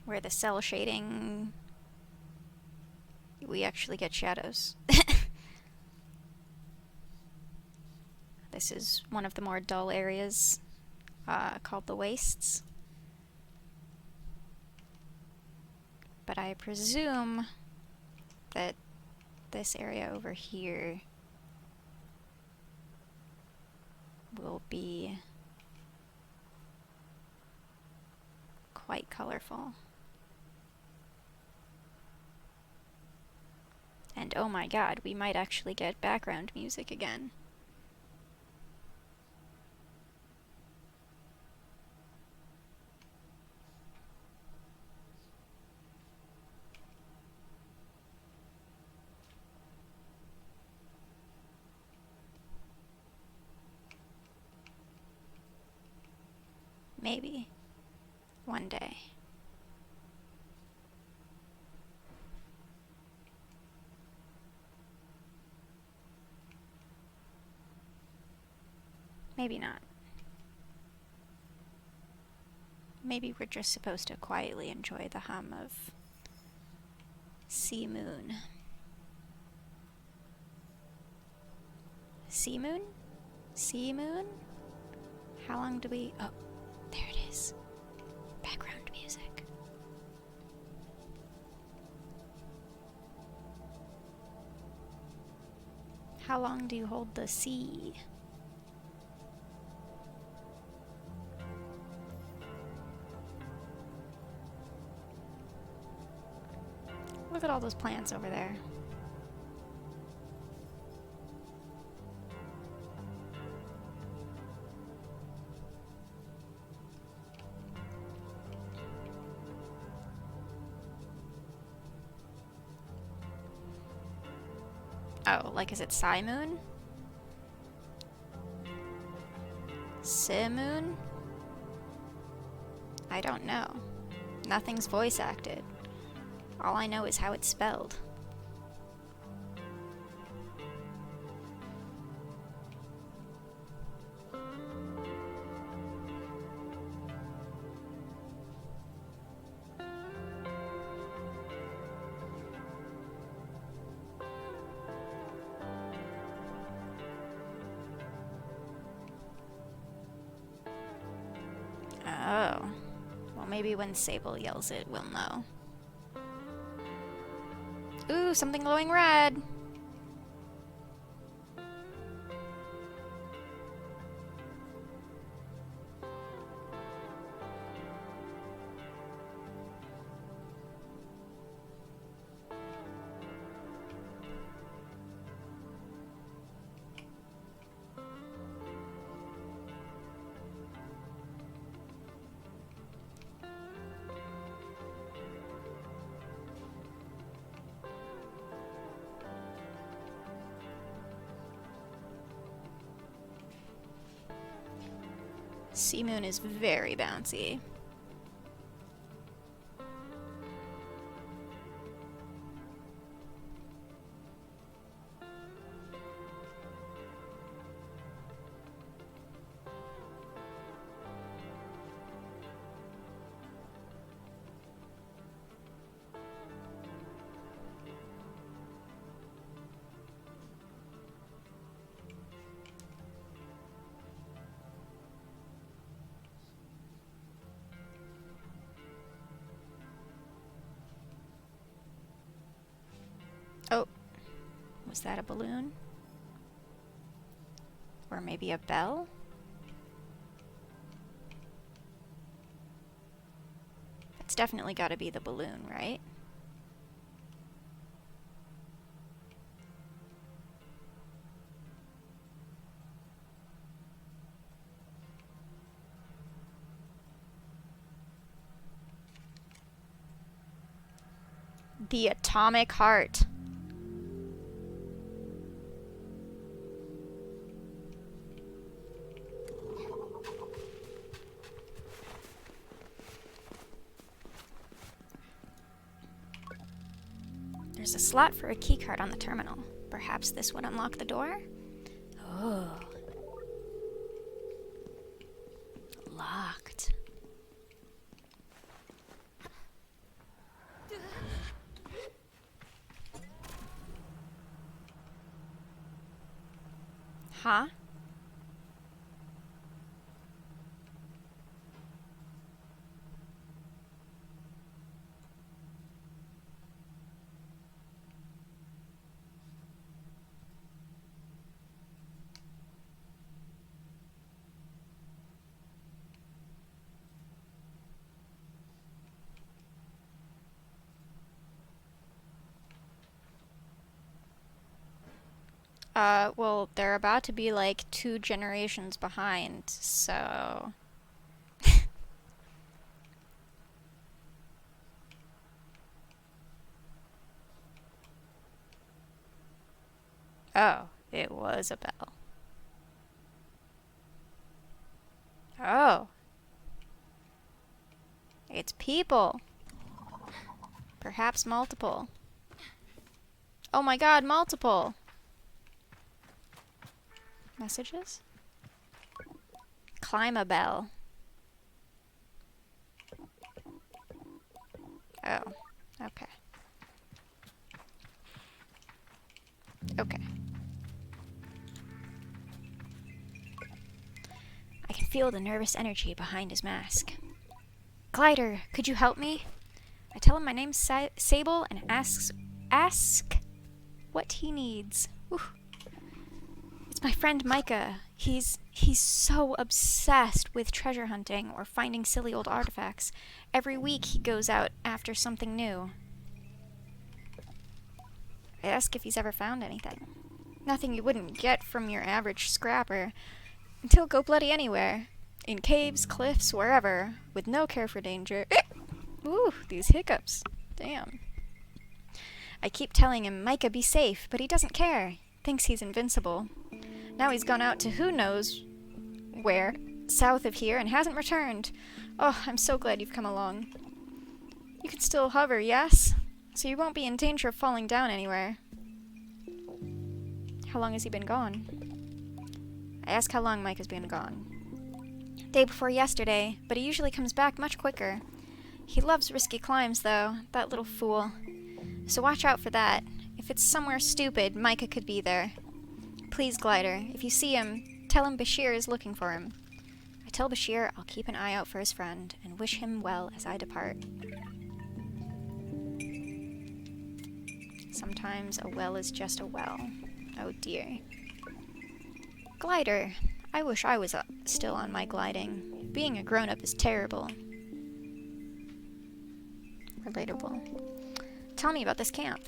where the cell shading, we actually get shadows. This is one of the more dull areas, called the wastes. But I presume that this area over here will be quite colorful. And oh my god, we might actually get background music again. Maybe. One day. Maybe not. Maybe we're just supposed to quietly enjoy the hum of Sea Moon. Sea Moon? Sea Moon? How long do we... Oh, there it is. Background music. How long do you hold the sea? Look at all those plants over there. Oh, like is it Moon? Simoon? I don't know. Nothing's voice acted. All I know is how it's spelled. Oh. Well, maybe when Sable yells it, we'll know. Ooh, something glowing red! Sea Moon is very bouncy. Oh, was that a balloon? Or maybe a bell? It's definitely gotta be the balloon, right? The atomic heart. There's a slot for a keycard on the terminal. Perhaps this would unlock the door? Oh. Locked. Huh? Well, they're about to be like 2 generations behind, so... Oh, it was a bell. Oh, it's people. Perhaps multiple. Oh my god, multiple! Messages? Climb a bell. Oh, okay. Okay. I can feel the nervous energy behind his mask. Glider, could you help me? I tell him my name's Sable and ask what he needs. Whew. It's my friend Micah. He's so obsessed with treasure hunting or finding silly old artifacts. Every week he goes out after something new. I ask if he's ever found anything. Nothing you wouldn't get from your average scrapper. And he'll go bloody anywhere. In caves, cliffs, wherever, with no care for danger. Ooh, these hiccups. Damn. I keep telling him, Micah, be safe, but he doesn't care. Thinks he's invincible. Now he's gone out to who knows where, south of here, and hasn't returned. Oh, I'm so glad you've come along. You can still hover, yes? So you won't be in danger of falling down anywhere. How long has he been gone? I ask how long Mike has been gone. Day before yesterday, but he usually comes back much quicker. He loves risky climbs, though, that little fool. So watch out for that. If it's somewhere stupid, Micah could be there. Please, Glider, if you see him, tell him Bashir is looking for him. I tell Bashir I'll keep an eye out for his friend and wish him well as I depart. Sometimes a well is just a well. Oh dear. Glider. I wish I was still on my gliding. Being a grown-up is terrible. Relatable. Tell me about this camp.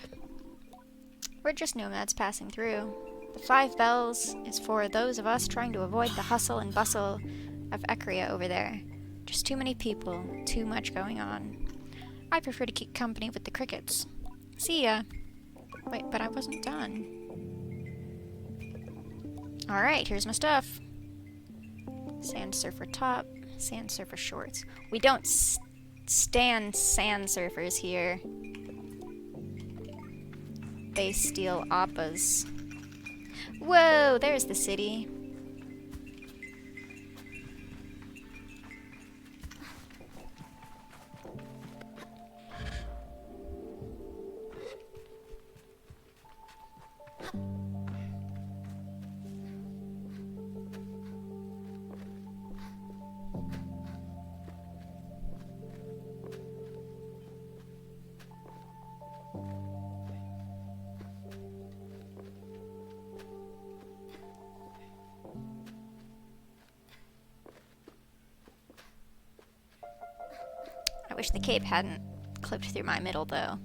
We're just nomads passing through. The 5 bells is for those of us trying to avoid the hustle and bustle of Ekria over there. Just too many people, too much going on. I prefer to keep company with the crickets. See ya. Wait, but I wasn't done. Alright, here's my stuff. Sand surfer top, sand surfer shorts. We don't stand sand surfers here. They steal appas. Whoa, there's the city. I wish the cape hadn't clipped through my middle, though.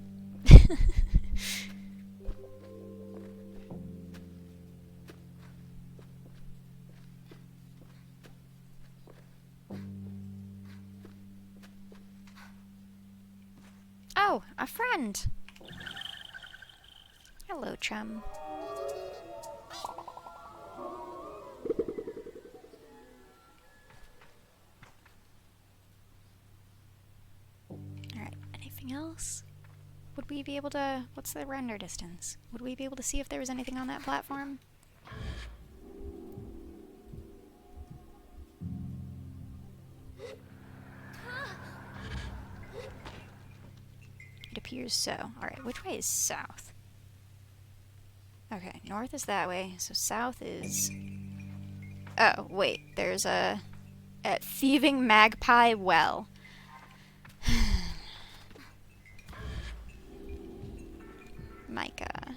Oh, a friend! Hello, chum. Alright, anything else? Would we be able to... What's the render distance? Would we be able to see if there was anything on that platform? It appears so. Alright, which way is south? Okay, north is that way, so south is Oh, wait. There's a thieving magpie well. Micah.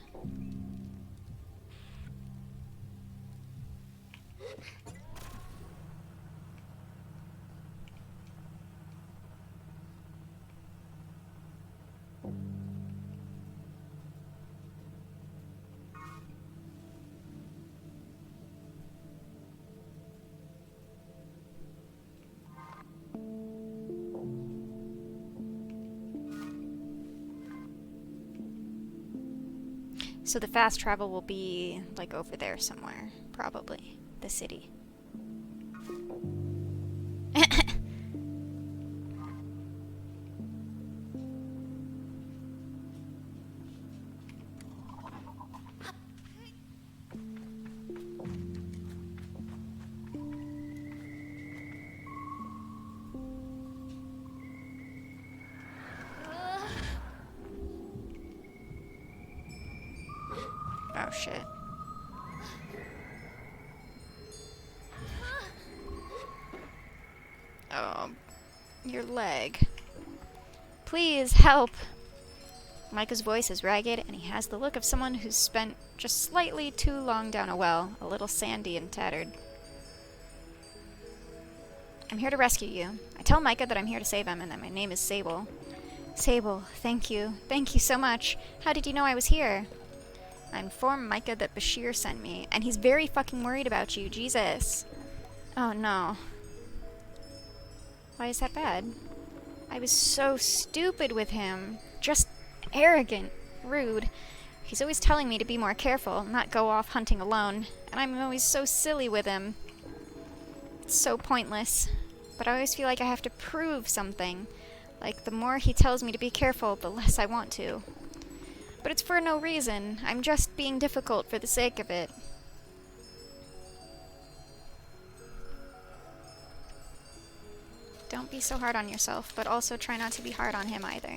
So the fast travel will be, like, over there somewhere. Probably. The city. Oh, shit. Oh, your leg. Please, help! Micah's voice is ragged, and he has the look of someone who's spent just slightly too long down a well, a little sandy and tattered. I'm here to rescue you. I tell Micah that I'm here to save him, and that my name is Sable. Sable, thank you. Thank you so much. How did you know I was here? I informed Micah that Bashir sent me, and he's very fucking worried about you. Jesus. Oh, no. Why is that bad? I was so stupid with him. Just arrogant. Rude. He's always telling me to be more careful, not go off hunting alone, and I'm always so silly with him. It's so pointless. But I always feel like I have to prove something. Like, the more he tells me to be careful, the less I want to. But it's for no reason. I'm just being difficult for the sake of it. Don't be so hard on yourself, but also try not to be hard on him either.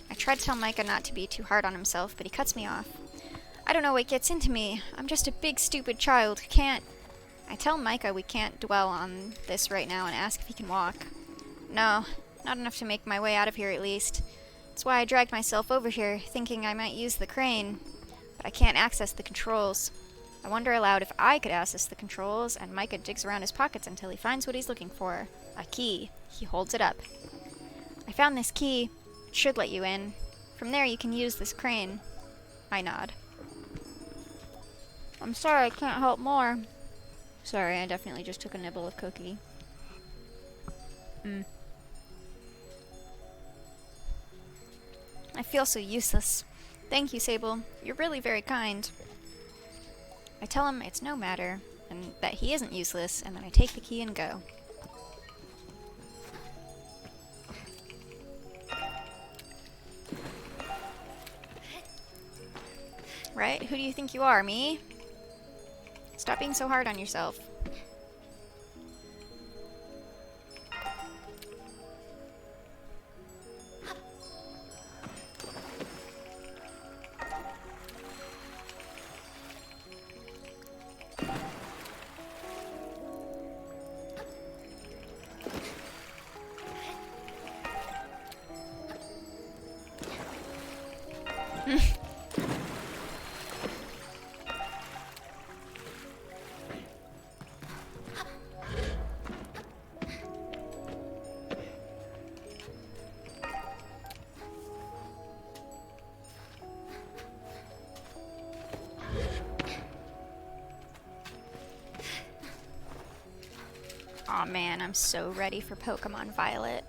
I try to tell Micah not to be too hard on himself, but he cuts me off. I don't know what gets into me. I'm just a big stupid child who can't... I tell Micah we can't dwell on this right now and ask if he can walk. No, not enough to make my way out of here at least. That's why I dragged myself over here, thinking I might use the crane. But I can't access the controls. I wonder aloud if I could access the controls, and Micah digs around his pockets until he finds what he's looking for. A key. He holds it up. I found this key. It should let you in. From there you can use this crane. I nod. I'm sorry I can't help more. Sorry, I definitely just took a nibble of cookie. I feel so useless. Thank you, Sable. You're really very kind. I tell him it's no matter, and that he isn't useless, and then I take the key and go. Right? Who do you think you are, me? Stop being so hard on yourself. Aw, man, I'm so ready for Pokemon Violet.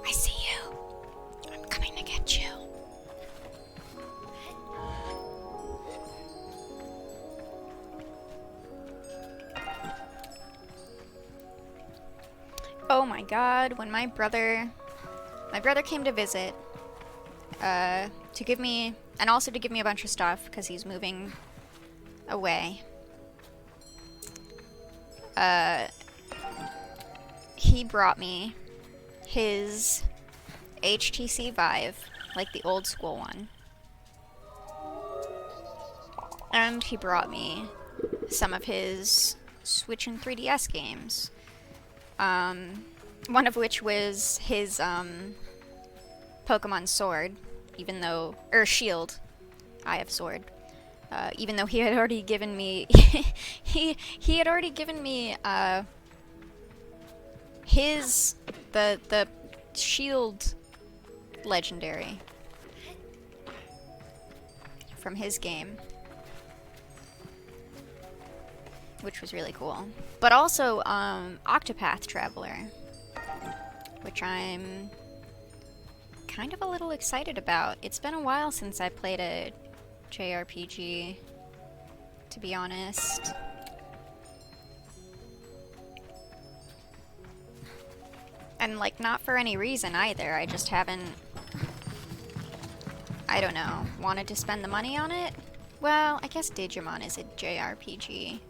I see you. I'm coming to get you. Oh my god, when my brother came to visit, to give me, and also to give me a bunch of stuff, because he's moving away. He brought me his HTC Vive, like the old school one. And he brought me some of his Switch and 3DS games. One of which was his Pokemon Sword, even though, or Shield. I have Sword. Even though he had already given me, he had already given me the Shield legendary from his game, which was really cool. But also Octopath Traveler, which I'm kind of a little excited about. It's been a while since I played a JRPG, to be honest. And, like, not for any reason either. I just haven't, I don't know, wanted to spend the money on it? Well, I guess Digimon is a JRPG.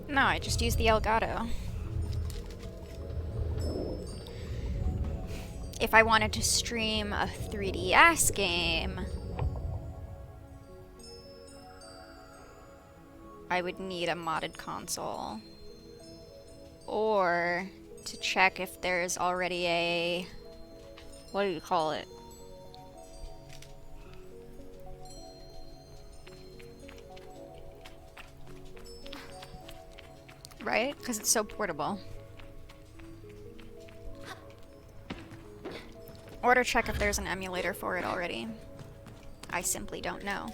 No, I just used the Elgato. If I wanted to stream a 3DS game, I would need a modded console. Or to check if there's already a... what do you call it? Right? Because it's so portable. Or to check if there's an emulator for it already. I simply don't know.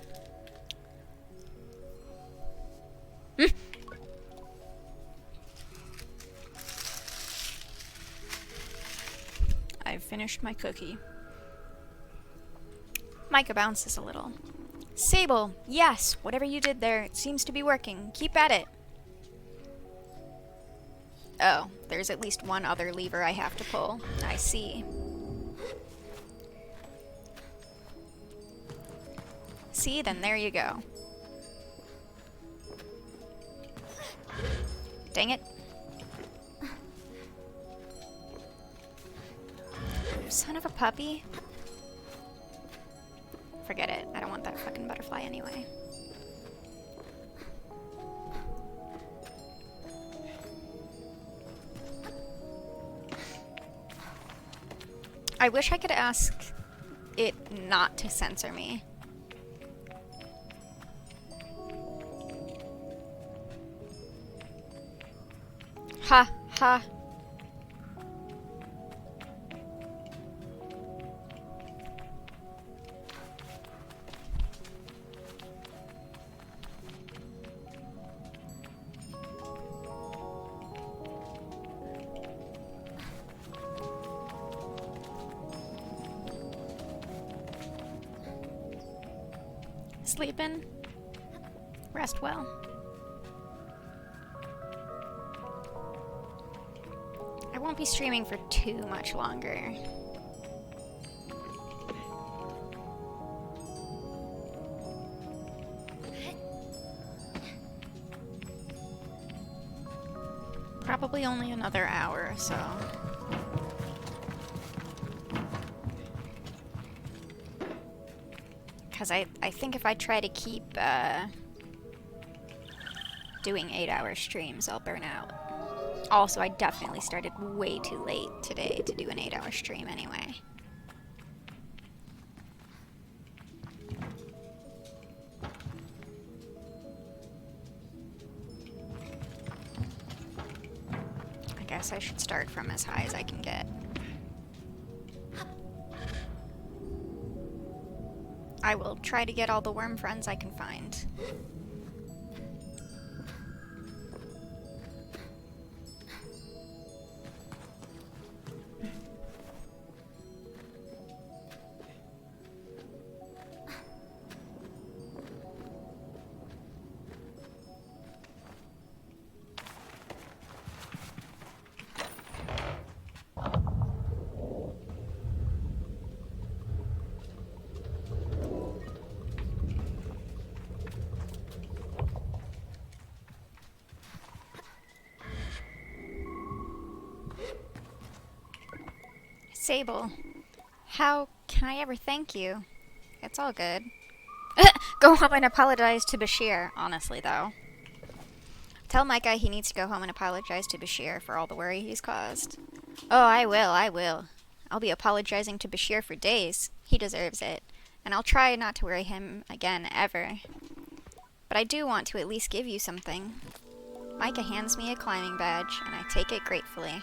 I've finished my cookie. Micah bounces a little. Sable, yes, whatever you did there, it seems to be working. Keep at it. Oh, there's at least one other lever I have to pull. I see. See, then there you go. Dang it. Son of a puppy. Forget it. I don't want that fucking butterfly anyway. I wish I could ask it not to censor me. Ha ha. Sleeping. Rest well. I won't be streaming for too much longer. Probably only another hour or so. Because I think if I try to keep doing 8-hour streams, I'll burn out. Also, I definitely started way too late today to do an 8-hour stream anyway. I guess I should start from as high as I can get. I will try to get all the worm friends I can find. Sable, how can I ever thank you? It's all good. Go home and apologize to Bashir, honestly, though. Tell Micah he needs to go home and apologize to Bashir for all the worry he's caused. Oh, I will. I'll be apologizing to Bashir for days. He deserves it. And I'll try not to worry him again, ever. But I do want to at least give you something. Micah hands me a climbing badge, and I take it gratefully.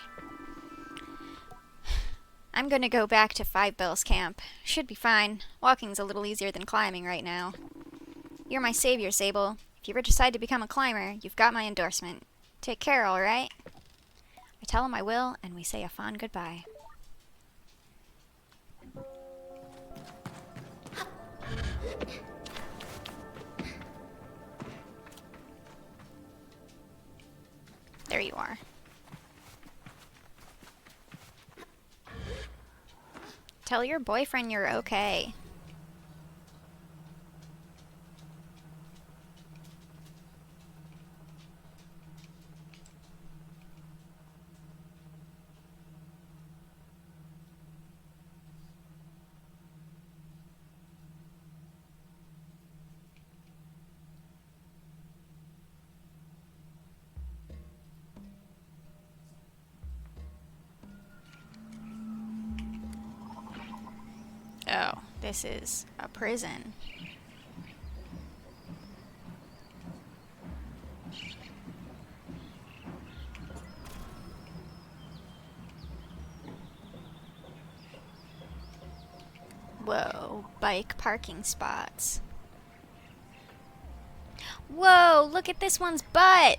I'm gonna go back to Five Bells Camp. Should be fine. Walking's a little easier than climbing right now. You're my savior, Sable. If you ever decide to become a climber, you've got my endorsement. Take care, alright? I tell him I will, and we say a fond goodbye. There you are. Tell your boyfriend you're okay. Oh, this is a prison. Whoa, bike parking spots. Whoa, look at this one's butt!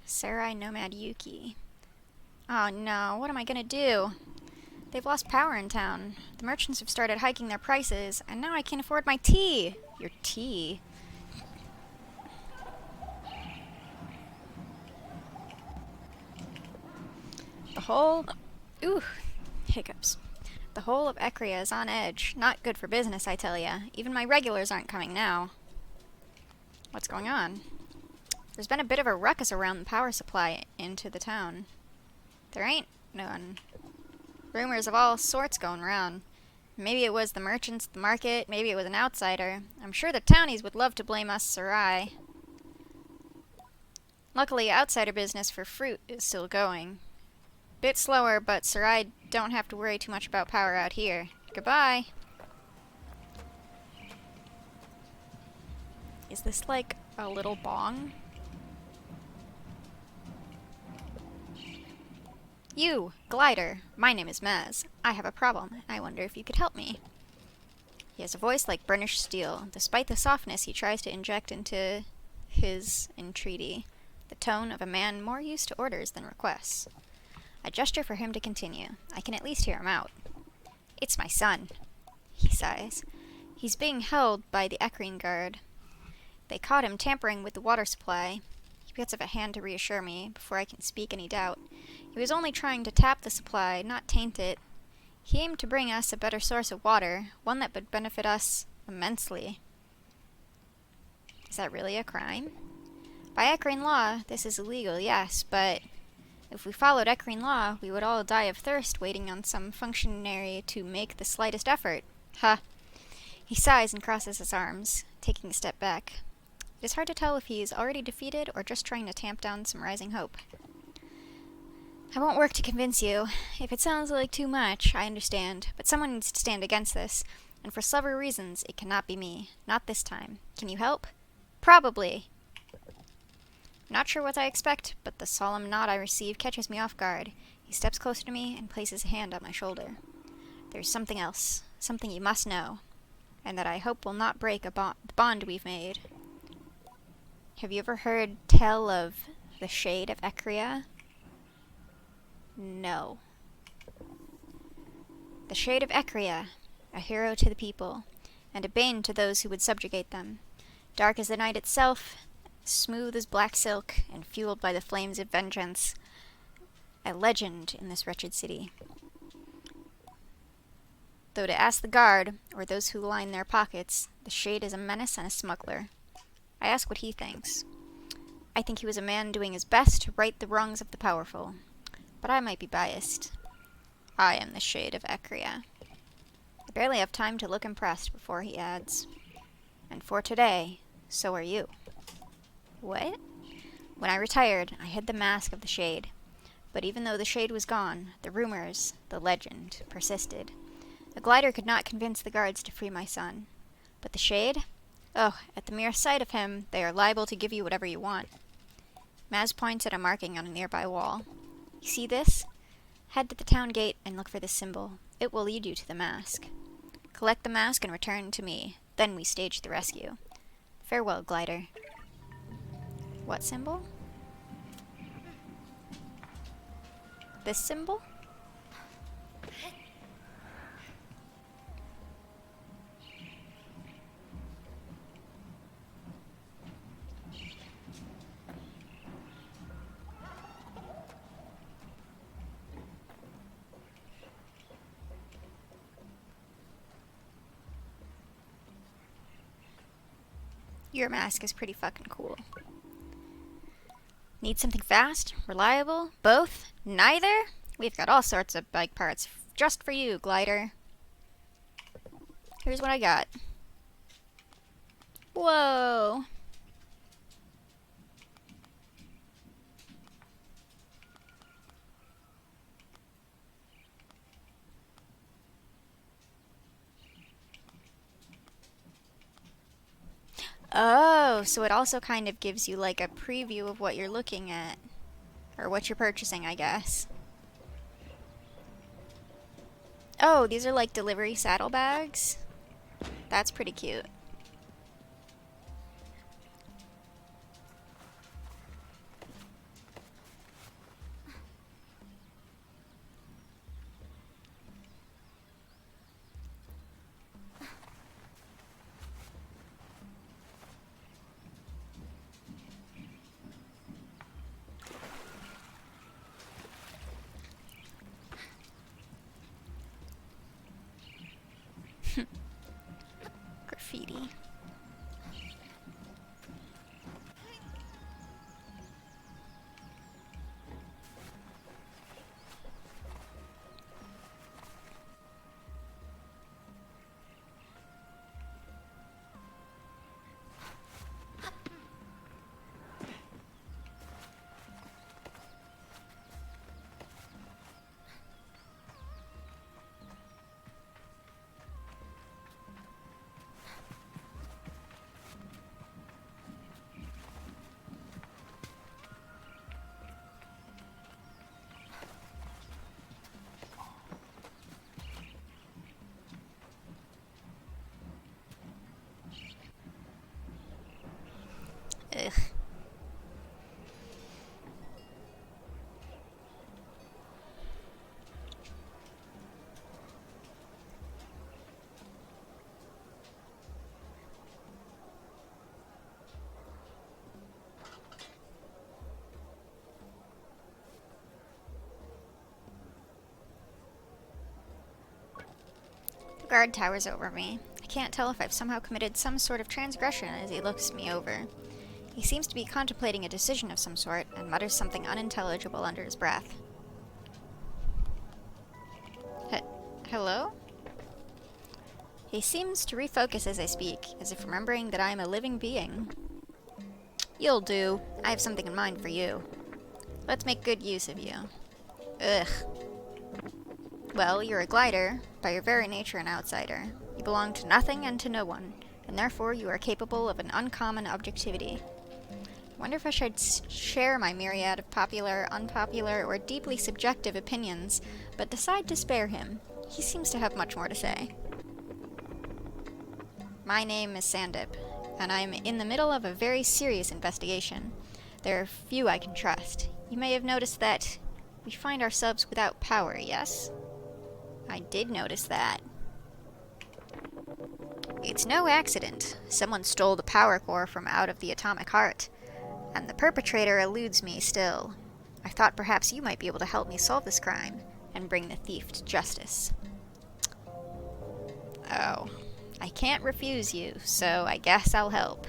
Sarai Nomad Yuki. Oh no, what am I gonna do? They've lost power in town. The merchants have started hiking their prices, and now I can't afford my tea. Your tea? The whole... Ooh, hiccups. The whole of Ekria is on edge. Not good for business, I tell ya. Even my regulars aren't coming now. What's going on? There's been a bit of a ruckus around the power supply into the town. There ain't none. Rumors of all sorts going around. Maybe it was the merchants, the market, maybe it was an outsider. I'm sure the townies would love to blame us, Sarai. Luckily, outsider business for fruit is still going. Bit slower, but Sarai don't have to worry too much about power out here. Goodbye. Is this like a little bong? You, Glider. My name is Maz. I have a problem. I wonder if you could help me. He has a voice like burnished steel. Despite the softness he tries to inject into his entreaty, the tone of a man more used to orders than requests. I gesture for him to continue. I can at least hear him out. It's my son. He sighs. He's being held by the Ekrine guard. They caught him tampering with the water supply. He puts up a hand to reassure me, before I can speak any doubt. He was only trying to tap the supply, not taint it. He aimed to bring us a better source of water, one that would benefit us immensely. Is that really a crime? By Ekrine law, this is illegal, yes, but if we followed Ekrine law, we would all die of thirst waiting on some functionary to make the slightest effort. Ha! He sighs and crosses his arms, taking a step back. It is hard to tell if he is already defeated or just trying to tamp down some rising hope. I won't work to convince you. If it sounds like too much, I understand, but someone needs to stand against this, and for several reasons, it cannot be me. Not this time. Can you help? Probably. Not sure what I expect, but the solemn nod I receive catches me off guard. He steps closer to me and places a hand on my shoulder. There's something else, something you must know, and that I hope will not break the bond we've made. Have you ever heard tell of the Shade of Ekria? No. The Shade of Ekria, a hero to the people, and a bane to those who would subjugate them. Dark as the night itself, smooth as black silk, and fueled by the flames of vengeance. A legend in this wretched city. Though to ask the guard, or those who line their pockets, the Shade is a menace and a smuggler. I ask what he thinks. I think he was a man doing his best to right the wrongs of the powerful. But I might be biased. I am the Shade of Ekria. I barely have time to look impressed before he adds, and for today, so are you. What? When I retired, I hid the mask of the Shade. But even though the Shade was gone, the rumors, the legend, persisted. A glider could not convince the guards to free my son. But the Shade? Oh, at the mere sight of him, they are liable to give you whatever you want. Maz points at a marking on a nearby wall. You see this? Head to the town gate and look for this symbol. It will lead you to the mask. Collect the mask and return to me. Then we stage the rescue. Farewell, glider. What symbol? This symbol? Your mask is pretty fucking cool. Need something fast? Reliable? Both? Neither? We've got all sorts of bike parts just for you, glider. Here's what I got. Whoa! Oh, so it also kind of gives you like a preview of what you're looking at. Or what you're purchasing, I guess. Oh, these are like delivery saddlebags? That's pretty cute. Graffiti. Ugh. The guard towers over me. I can't tell if I've somehow committed some sort of transgression as he looks me over. He seems to be contemplating a decision of some sort and mutters something unintelligible under his breath. Hello? He seems to refocus as I speak, as if remembering that I am a living being. You'll do. I have something in mind for you. Let's make good use of you. Ugh. Well, you're a glider, by your very nature an outsider. You belong to nothing and to no one, and therefore you are capable of an uncommon objectivity. Wonder if I should share my myriad of popular, unpopular, or deeply subjective opinions, but decide to spare him. He seems to have much more to say. My name is Sandip, and I'm in the middle of a very serious investigation. There are few I can trust. You may have noticed that we find ourselves without power, yes? I did notice that. It's no accident. Someone stole the power core from out of the atomic heart. And the perpetrator eludes me still. I thought perhaps you might be able to help me solve this crime and bring the thief to justice. Oh, I can't refuse you, so I guess I'll help.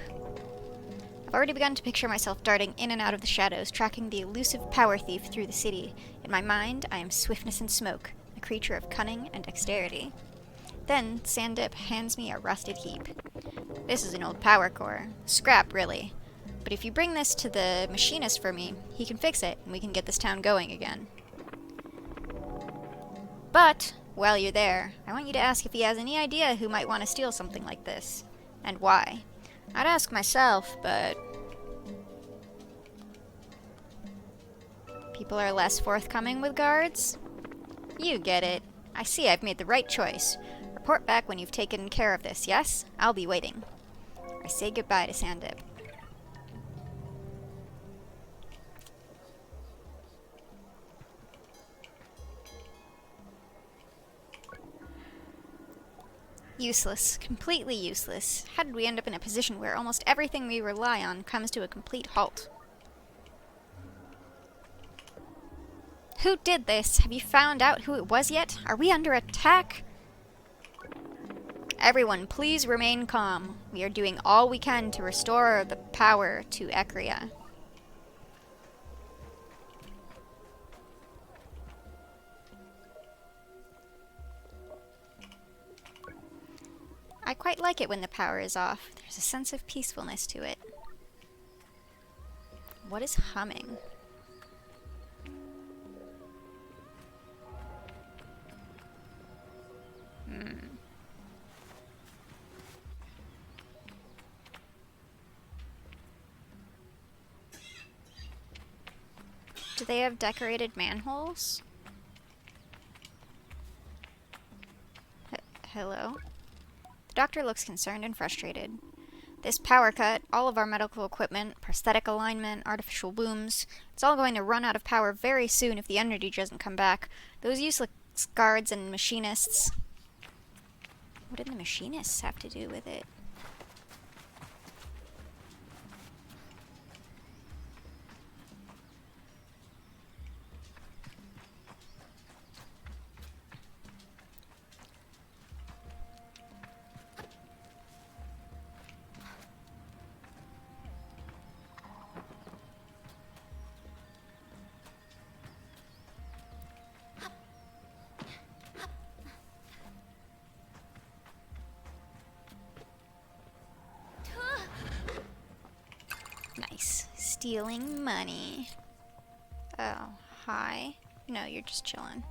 I've already begun to picture myself darting in and out of the shadows, tracking the elusive power thief through the city. In my mind, I am swiftness and smoke, a creature of cunning and dexterity. Then, Sandip hands me a rusted heap. This is an old power core. Scrap, really. But if you bring this to the machinist for me, he can fix it, and we can get this town going again. But, while you're there, I want you to ask if he has any idea who might want to steal something like this. And why. I'd ask myself, but people are less forthcoming with guards? You get it. I see I've made the right choice. Report back when you've taken care of this, yes? I'll be waiting. I say goodbye to Sandip. Useless. Completely useless. How did we end up in a position where almost everything we rely on comes to a complete halt? Who did this? Have you found out who it was yet? Are we under attack? Everyone, please remain calm. We are doing all we can to restore the power to Ekria. I quite like it when the power is off. There's a sense of peacefulness to it. What is humming? Do they have decorated manholes? Hello? The doctor looks concerned and frustrated. This power cut, all of our medical equipment, prosthetic alignment, artificial wombs, it's all going to run out of power very soon if the energy doesn't come back. Those useless guards and machinists. What did the machinists have to do with it? Nice. Stealing money. Oh, hi. No, you're just chilling.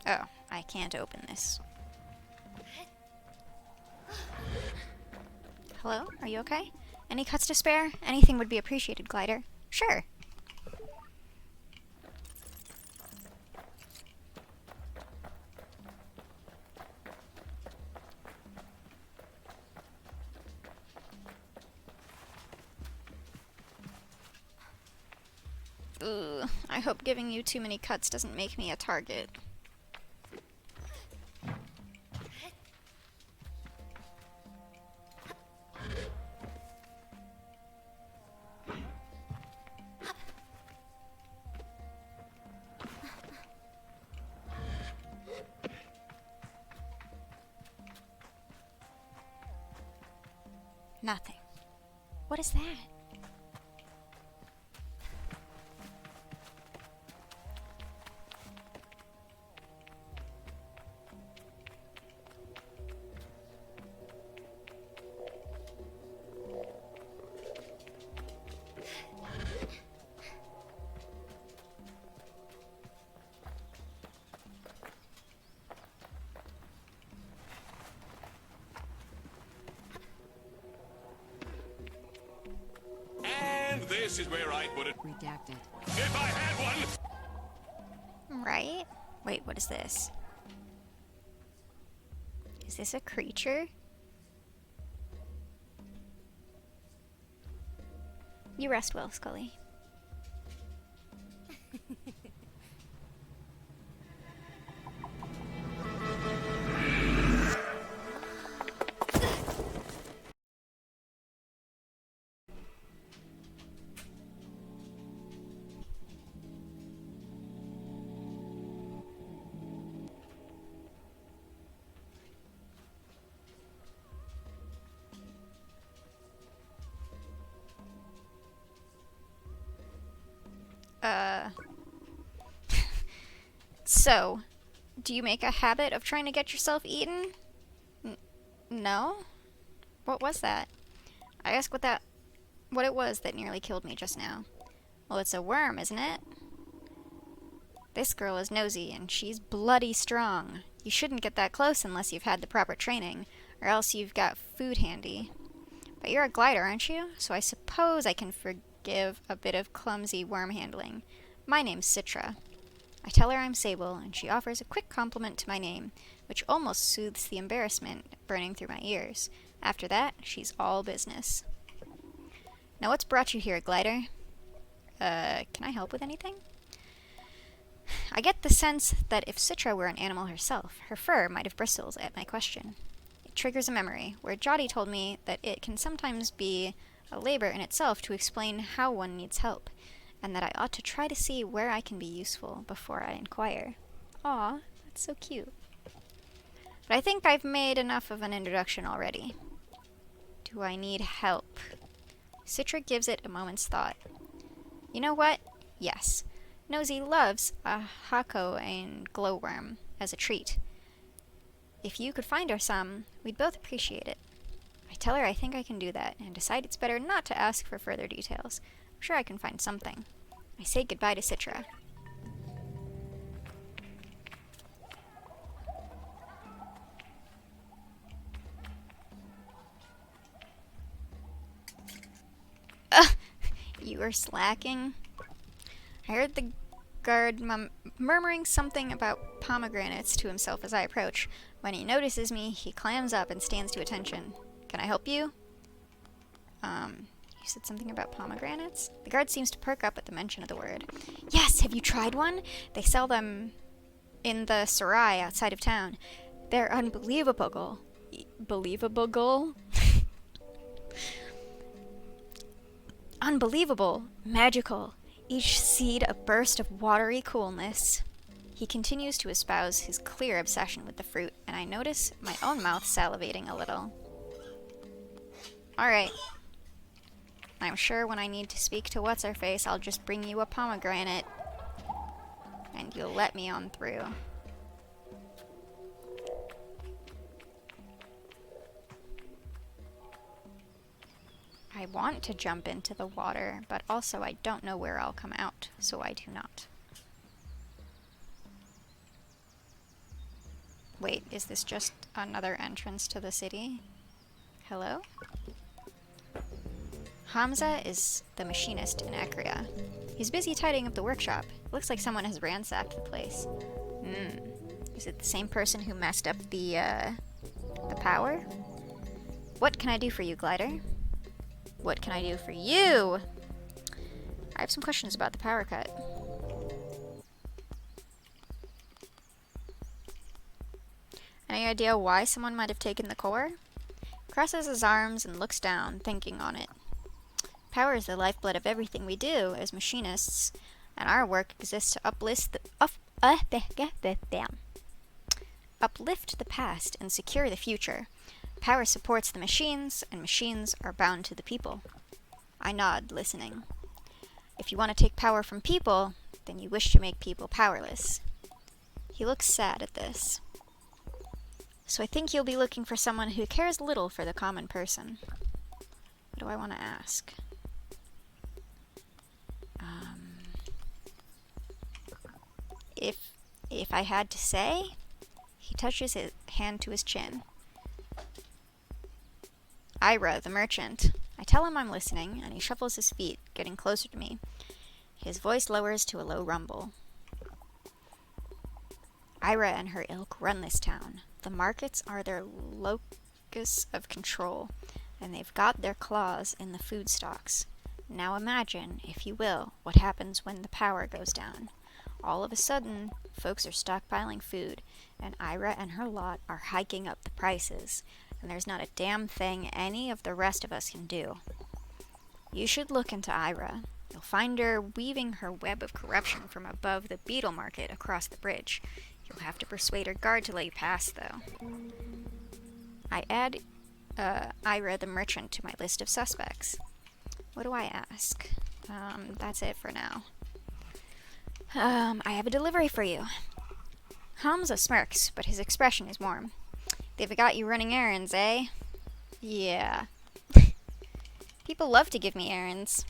Oh, I can't open this. Hello? Are you okay? Any cuts to spare? Anything would be appreciated, Glider. Sure. Ugh, I hope giving you too many cuts doesn't make me a target. Nothing. What is that? This is where I put it. Redacted. If I had one! Right? Wait, what is this? Is this a creature? You rest well, Scully. Uh... So, do you make a habit of trying to get yourself eaten? No? What was that? I asked what it was that nearly killed me just now. Well, it's a worm, isn't it? This girl is nosy, and she's bloody strong. You shouldn't get that close unless you've had the proper training, or else you've got food handy. But you're a glider, aren't you? So I suppose I can forgive a bit of clumsy worm handling. My name's Citra. I tell her I'm Sable, and she offers a quick compliment to my name, which almost soothes the embarrassment burning through my ears. After that, she's all business. Now what's brought you here, glider? Can I help with anything? I get the sense that if Citra were an animal herself, her fur might have bristled at my question. It triggers a memory, where Jotty told me that it can sometimes be a labor in itself to explain how one needs help, and that I ought to try to see where I can be useful before I inquire. Aw, that's so cute. But I think I've made enough of an introduction already. Do I need help? Citra gives it a moment's thought. You know what? Yes. Nosy loves a hako and glowworm as a treat. If you could find her some, we'd both appreciate it. I tell her I think I can do that, and decide it's better not to ask for further details. I'm sure I can find something. I say goodbye to Citra. You are slacking? I heard the guard murmuring something about pomegranates to himself as I approach. When he notices me, he clams up and stands to attention. Can I help you? You said something about pomegranates? The guard seems to perk up at the mention of the word. Yes, have you tried one? They sell them in the sarai outside of town. They're unbelievable. Believable? Unbelievable. Magical. Each seed a burst of watery coolness. He continues to espouse his clear obsession with the fruit, and I notice my own mouth salivating a little. Alright. I'm sure when I need to speak to What's-Her-Face, I'll just bring you a pomegranate. And you'll let me on through. I want to jump into the water, but also I don't know where I'll come out, so I do not. Wait, is this just another entrance to the city? Hello? Hamza is the machinist in Akria. He's busy tidying up the workshop. It looks like someone has ransacked the place. Is it the same person who messed up the power? What can I do for you, Glider? What can I do for you? I have some questions about the power cut. Any idea why someone might have taken the core? Crosses his arms and looks down, thinking on it. Power is the lifeblood of everything we do as machinists, and our work exists to uplift the past and secure the future. Power supports the machines, and machines are bound to the people. I nod, listening. If you want to take power from people, then you wish to make people powerless. He looks sad at this. So I think you'll be looking for someone who cares little for the common person. What do I want to ask? If I had to say, he touches his hand to his chin. Ira, the merchant. I tell him I'm listening, and he shuffles his feet, getting closer to me. His voice lowers to a low rumble. Ira and her ilk run this town. The markets are their locus of control, and they've got their claws in the food stocks. Now imagine, if you will, what happens when the power goes down. All of a sudden, folks are stockpiling food, and Ira and her lot are hiking up the prices, and there's not a damn thing any of the rest of us can do. You should look into Ira. You'll find her weaving her web of corruption from above the beetle market across the bridge. You'll have to persuade her guard to let you pass, though. I add Ira the merchant to my list of suspects. What do I ask? That's it for now. I have a delivery for you. Hamza smirks, but his expression is warm. They've got you running errands, eh? Yeah. People love to give me errands.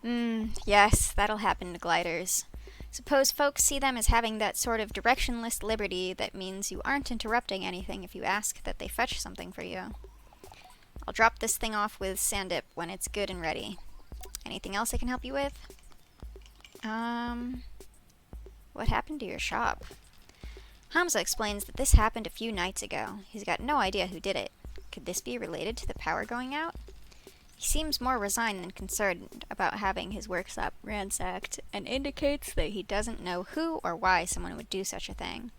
Yes, that'll happen to gliders. Suppose folks see them as having that sort of directionless liberty that means you aren't interrupting anything if you ask that they fetch something for you. I'll drop this thing off with Sandip when it's good and ready. Anything else I can help you with? What happened to your shop? Hamza explains that this happened a few nights ago. He's got no idea who did it. Could this be related to the power going out? He seems more resigned than concerned about having his workshop ransacked, and indicates that he doesn't know who or why someone would do such a thing.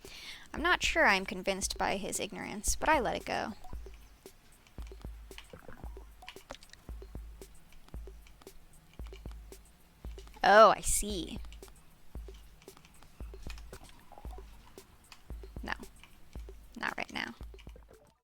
I'm not sure I'm convinced by his ignorance, but I let it go. Oh, I see.